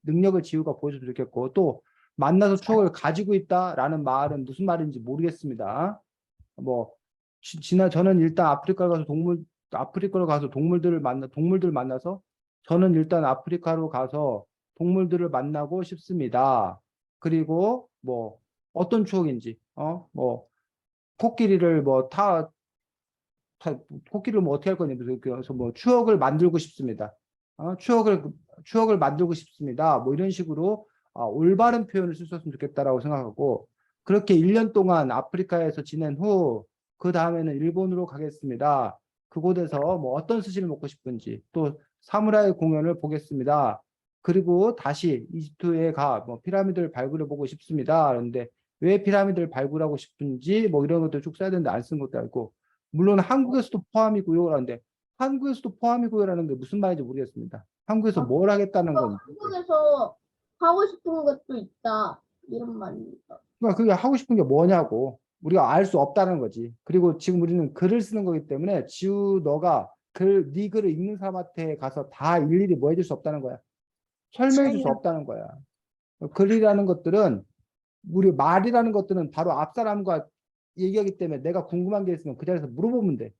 능력을 지우가 보여줬으면 좋겠고 또 만나서 추억을 가지고 있다라는 말은 무슨 말인지 모르겠습니다. 뭐 저는 일단 아프리카로 가서 동물들을 만나서 저는 일단 아프리카로 가서 동물들을 만나고 싶습니다. 그리고 뭐 어떤 추억인지 뭐 코끼리를 코끼리를 뭐 어떻게 할 거냐 그래서 뭐 추억을 만들고 싶습니다. 추억을 만들고 싶습니다. 뭐 이런 식으로 올바른 표현을 쓰셨으면 좋겠다라고 생각하고 그렇게 1년 동안 아프리카에서 지낸 후 그 다음에는 일본으로 가겠습니다. 그곳에서 뭐 어떤 스시를 먹고 싶은지 또 사무라이 공연을 보겠습니다. 그리고 다시 이집트에 뭐 피라미드를 발굴해 보고 싶습니다. 그런데 왜 피라미드를 발굴하고 싶은지 뭐 이런 것들 쭉 써야 되는데 안 쓴 것도 알고 물론 한국에서도 포함이고요. 그런데 한국에서도 포함이고요라는 게 무슨 말인지 모르겠습니다. 한국에서 뭘 하겠다는 건지. 한국에서 하고 싶은 것도 있다. 이런 말입니다. 그러니까 그게 하고 싶은 게 뭐냐고 우리가 알 수 없다는 거지. 그리고 지금 우리는 글을 쓰는 거기 때문에 너가 네 글을 읽는 사람한테 가서 다 일일이 뭐 해줄 수 없다는 거야. 설명해 줄 수 없다는 거야. 글이라는 것들은 말이라는 것들은 바로 앞 사람과 얘기하기 때문에 내가 궁금한 게 있으면 그 자리에서 물어보면 돼.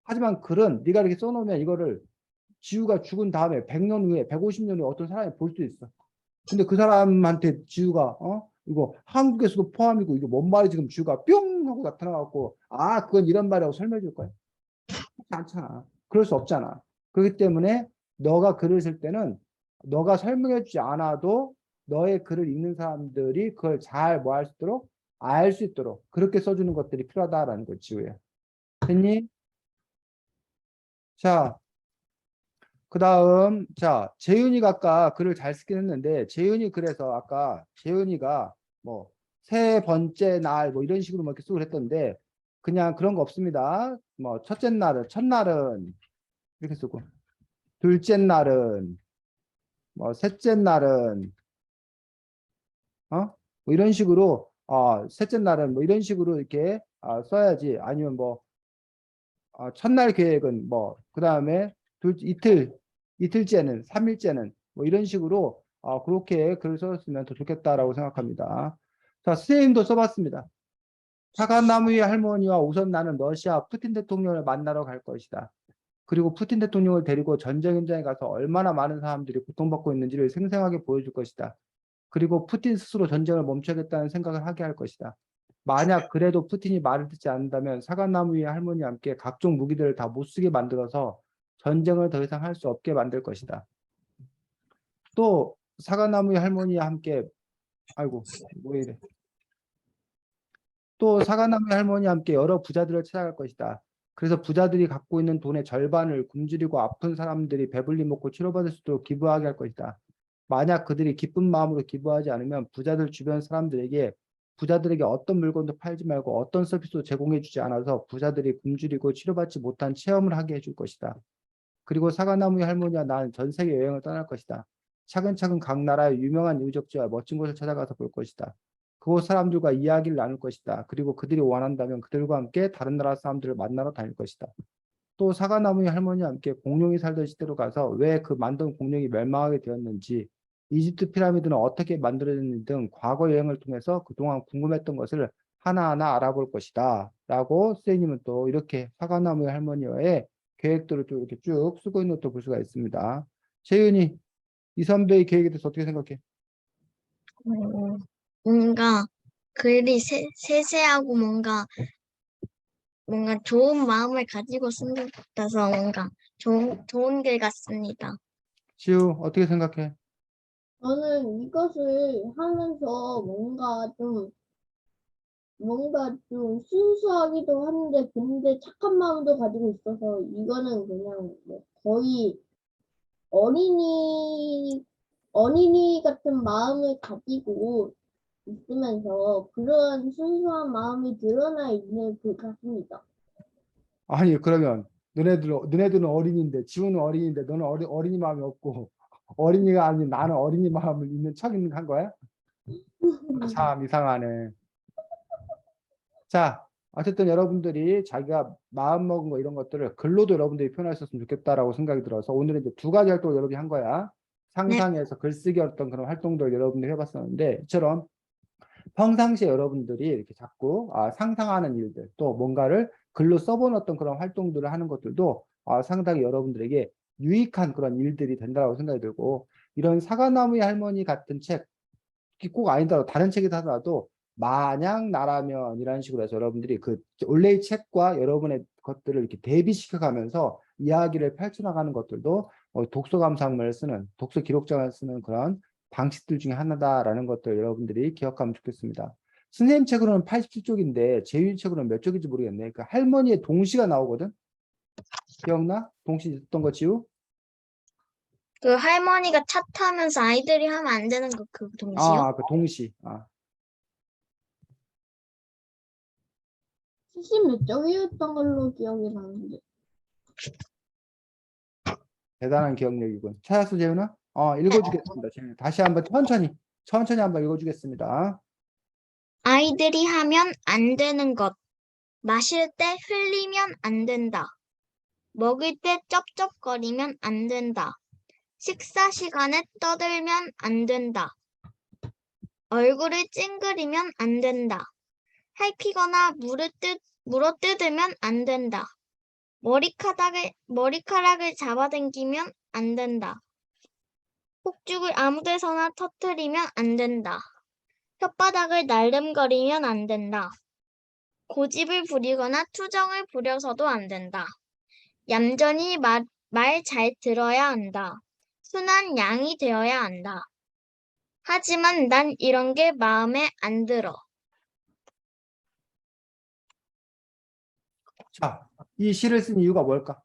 하지만 글은 네가 이렇게 써놓으면 이거를 지우가 죽은 다음에 100년 후에 150년 후에 어떤 사람이 볼 수 있어. 근데 그 사람한테 지우가 이거 한국에서도 포함이고 이게 뭔 말이 지금 지우가 뿅 하고 나타나갖고 그건 이런 말이라고 설명해 줄 거야. 그렇지 않잖아. 그럴 수 없잖아. 그렇기 때문에 너가 글을 쓸 때는 너가 설명해 주지 않아도 너의 글을 읽는 사람들이 그걸 잘 뭐 할 수 있도록 알 수 있도록 그렇게 써주는 것들이 필요하다라는 거 지우야. 됐니? 자, 그 다음, 재윤이가 아까 글을 잘 쓰긴 했는데, 재윤이가 뭐, 세 번째 날, 뭐 이런 식으로 뭐 이렇게 쓰고 그랬던데, 그냥 그런 거 없습니다. 뭐, 첫날은, 이렇게 쓰고, 둘째 날은, 뭐, 셋째 날은, 뭐 이런 식으로, 셋째 날은 뭐 이런 식으로 이렇게 써야지. 아니면 뭐, 첫날 계획은 뭐, 그 다음에 이틀째는, 3일째는 뭐 이런 식으로 그렇게 글을 썼으면 더 좋겠다라고 생각합니다. 자, 선생님도 써봤습니다. 사과나무의 할머니와 우선 나는 러시아 푸틴 대통령을 만나러 갈 것이다. 그리고 푸틴 대통령을 데리고 전쟁 현장에 가서 얼마나 많은 사람들이 고통받고 있는지를 생생하게 보여줄 것이다. 그리고 푸틴 스스로 전쟁을 멈춰야겠다는 생각을 하게 할 것이다. 만약 그래도 푸틴이 말을 듣지 않는다면 사과나무 위에 할머니와 함께 각종 무기들을 다 못 쓰게 만들어서 전쟁을 더 이상 할 수 없게 만들 것이다. 또 사과나무 위에 할머니와 함께 아이고 뭐 이래. 또 사과나무 할머니와 함께 여러 부자들을 찾아갈 것이다. 그래서 부자들이 갖고 있는 돈의 절반을 굶주리고 아픈 사람들이 배불리 먹고 치료받을 수 있도록 기부하게 할 것이다. 만약 그들이 기쁜 마음으로 기부하지 않으면 부자들에게 어떤 물건도 팔지 말고 어떤 서비스도 제공해 주지 않아서 부자들이 굶주리고 치료받지 못한 체험을 하게 해줄 것이다. 그리고 사과나무의 할머니와 나는 전 세계 여행을 떠날 것이다. 차근차근 각 나라의 유명한 유적지와 멋진 곳을 찾아가서 볼 것이다. 그곳 사람들과 이야기를 나눌 것이다. 그리고 그들이 원한다면 그들과 함께 다른 나라 사람들을 만나러 다닐 것이다. 또 사과나무의 할머니와 함께 공룡이 살던 시대로 가서 왜 그 만든 공룡이 멸망하게 되었는지, 이집트 피라미드는 어떻게 만들어졌는지 등 과거 여행을 통해서 그동안 궁금했던 것을 하나하나 알아볼 것이다. 라고 선생님은 또 이렇게 사과나무의 할머니와의 계획들을 또 이렇게 쭉 쓰고 있는 것도 볼 수가 있습니다. 재윤이, 이 선배의 계획에 대해서 어떻게 생각해? 뭔가 글이 세세하고 뭔가 좋은 마음을 가지고 쓴 것 같아서 뭔가 좋은 글 같습니다. 시우, 어떻게 생각해? 저는 이것을 하면서 뭔가 좀 순수하기도 한데, 근데 착한 마음도 가지고 있어서, 이거는 그냥 뭐 거의 어린이 같은 마음을 가지고 있으면서 그런 순수한 마음이 드러나 있는 것 같습니다. 아니, 그러면 너네들은 어린이인데, 지우는 어린이인데, 너는 어린이 마음이 없고, 어린이가 아닌 나는 어린이 마음을 있는 척 한 거야? 참 이상하네. 자, 어쨌든 여러분들이 자기가 마음 먹은 거 이런 것들을 글로도 여러분들이 표현하셨으면 좋겠다라고 생각이 들어서 오늘은 이제 두 가지 활동을 여러분이 한 거야. 네. 상상해서 글쓰기 어떤 그런 활동들을 여러분들이 해봤었는데, 이처럼 평상시에 여러분들이 이렇게 자꾸 상상하는 일들, 또 뭔가를 글로 써본 어떤 그런 활동들을 하는 것들도 상당히 여러분들에게 유익한 그런 일들이 된다고 생각이 들고, 이런 사과나무의 할머니 같은 책, 꼭 아니더라도 다른 책이 하더라도 만약 나라면 이런 식으로 해서 여러분들이 그 원래의 책과 여러분의 것들을 이렇게 대비시켜 가면서 이야기를 펼쳐나가는 것들도 독서 감상문을 쓰는, 독서 기록장을 쓰는 그런 방식들 중에 하나다라는 것들 여러분들이 기억하면 좋겠습니다. 선생님 책으로는 87쪽인데 재윤 책으로는 몇 쪽인지 모르겠네. 그 할머니의 동시가 나오거든. 기억나? 동시 있었던 거 지우? 그 할머니가 차 타면서 아이들이 하면 안 되는 거 그 동시요? 그 동시. 70몇 쪽이었던 걸로 기억이 나는데. 대단한 기억력이군. 찾았어, 재훈아? 읽어주겠습니다. 재훈아. 다시 한번 천천히 한번 읽어주겠습니다. 아이들이 하면 안 되는 것. 마실 때 흘리면 안 된다. 먹을 때 쩝쩝거리면 안 된다. 식사 시간에 떠들면 안 된다. 얼굴을 찡그리면 안 된다. 핥히거나 물어뜯으면 안 된다. 머리카락을 잡아당기면 안 된다. 폭죽을 아무 데서나 터뜨리면 안 된다. 혓바닥을 날름거리면 안 된다. 고집을 부리거나 투정을 부려서도 안 된다. 얌전히 말 잘 들어야 한다. 순한 양이 되어야 한다. 하지만 난 이런 게 마음에 안 들어. 자, 이 시를 쓴 이유가 뭘까?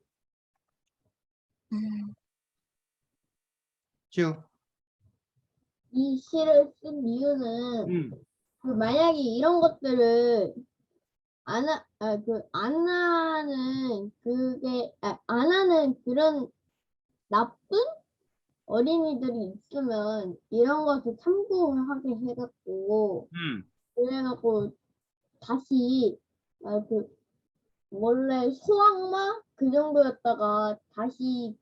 음, 지우. 이 시를 쓴 이유는 음. 그 만약에 이런 것들을 안 하는 그런 나쁜 어린이들이 있으면 이런 것을 참고하게 해갖고, 음. 그래갖고 다시, 원래 수학마 그 정도였다가 다시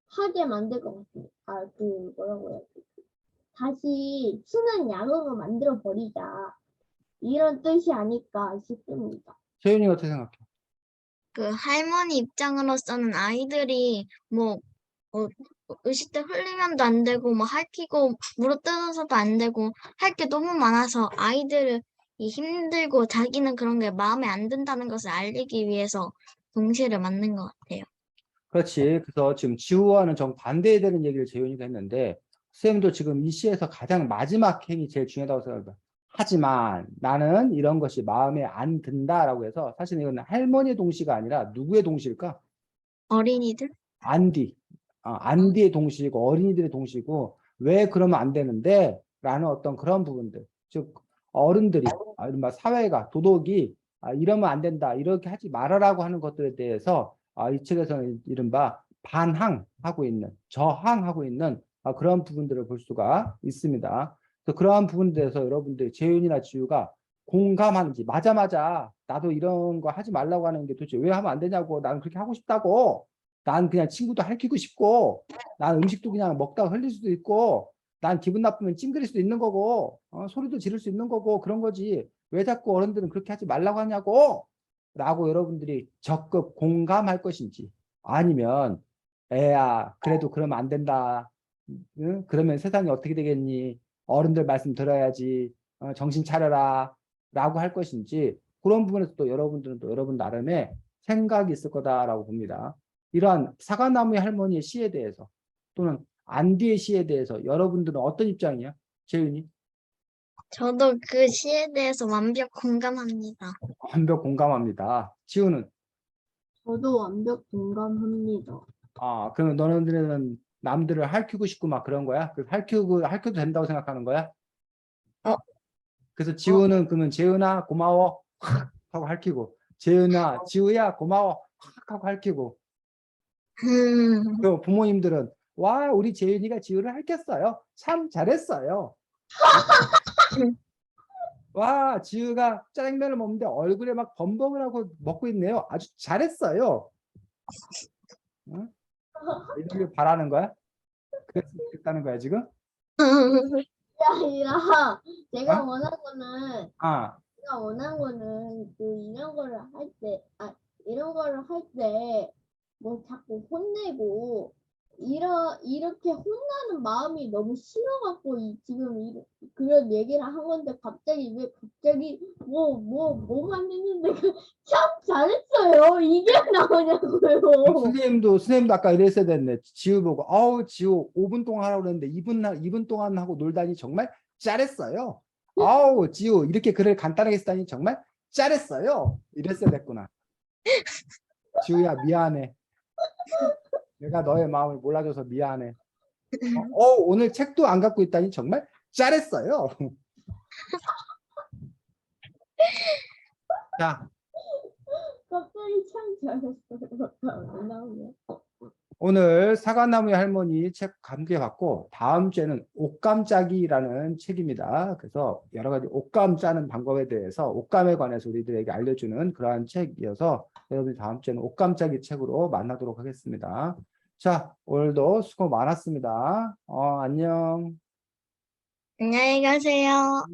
하게 만들 것 같아요. 뭐라고 해야 지 다시 순한 양으로 만들어 버리자. 이런 뜻이 아닐까 싶습니다. 재윤이 어떻게 생각해? 그 할머니 입장으로서는 아이들이 뭐 의식대 흘리면도 안 되고 뭐 핥히고 무릎 뜯어서도 안 되고 할 게 너무 많아서 아이들이 힘들고 자기는 그런 게 마음에 안 든다는 것을 알리기 위해서 동시를 만든 것 같아요. 그렇지. 그래서 지금 지우와는 정반대에 되는 얘기를 재윤이가 했는데, 선생님도 지금 이 시에서 가장 마지막 행이 제일 중요하다고 생각합니다. 하지만 나는 이런 것이 마음에 안 든다라고 해서, 사실 이건 할머니의 동시가 아니라 누구의 동시일까? 어린이들? 안디. 안디의 동시이고 어린이들의 동시이고, 왜 그러면 안 되는데? 라는 어떤 그런 부분들. 즉, 어른들이, 이른바 사회가, 도덕이, 이러면 안 된다, 이렇게 하지 말아라고 하는 것들에 대해서, 이 책에서는 이른바 반항하고 있는, 저항하고 있는 그런 부분들을 볼 수가 있습니다. 그래서 그러한 부분에 대해서 여러분들, 재윤이나 지우가 공감하는지, 맞아. 나도 이런 거 하지 말라고 하는 게 도대체 왜 하면 안 되냐고, 나는 그렇게 하고 싶다고. 난 그냥 친구도 할퀴고 싶고, 난 음식도 그냥 먹다가 흘릴 수도 있고, 난 기분 나쁘면 찡그릴 수도 있는 거고, 소리도 지를 수 있는 거고, 그런 거지. 왜 자꾸 어른들은 그렇게 하지 말라고 하냐고, 라고 여러분들이 적극 공감할 것인지, 아니면 애야 그래도 그러면 안 된다, 응? 그러면 세상이 어떻게 되겠니, 어른들 말씀 들어야지, 정신 차려라 라고 할 것인지, 그런 부분에서 또 여러분들은 또 여러분 나름의 생각이 있을 거다라고 봅니다. 이러한 사과나무의 할머니의 시에 대해서, 또는 안디의 시에 대해서 여러분들은 어떤 입장이야? 재윤이? 저도 그 시에 대해서 완벽 공감합니다. 완벽 공감합니다. 지우는? 저도 완벽 공감합니다. 그러면 너네들은 남들을 할퀴고 싶고 막 그런 거야? 그 할퀴도 된다고 생각하는 거야? 어. 그래서 지우는 그러면 재은아 고마워 확 하고 할퀴고, 재은아 지우야 고마워 확 하고 할퀴고, 그 부모님들은 와 우리 재윤이가 지우를 할켰어요, 참 잘했어요, 와 지우가 짜장면을 먹는데 얼굴에 막 범벅을 하고 먹고 있네요, 아주 잘했어요. 응? 이렇게 바라는 거야? 그랬으면 좋겠다는 거야 지금? 그게 아니라 제가 어? 원한 거는 그 이런 거를 할 때, 이런 거를 할 때 뭐 자꾸 혼내고 이렇게 혼나는 마음이 너무 싫어갖고 지금 그런 얘기를 한 건데, 왜 갑자기 뭐만 했는데 참 잘했어요 이게 나오냐고요. 선생님도 아까 이랬어야 됐네. 지우 보고 아우 지우 5분 동안 하라고 그랬는데 2분 동안 하고 놀다니 정말 잘했어요. 아우 지우 이렇게 글을 간단하게 쓰다니 정말 잘했어요. 이랬어야 됐구나. 지우야 미안해. 내가 너의 마음을 몰라줘서 미안해. 오늘 책도 안 갖고 있다니 정말 잘했어요. 자, 갑자기 참 잘했어요. 나오네. 오늘 사과나무의 할머니 책 함께 봤고, 다음 주에는 옷감 짜기라는 책입니다. 그래서 여러 가지 옷감 짜는 방법에 대해서, 옷감에 관해서 우리들에게 알려주는 그러한 책이어서 여러분이 다음 주에는 옷감 짜기 책으로 만나도록 하겠습니다. 자, 오늘도 수고 많았습니다. 안녕. 안녕히 가세요.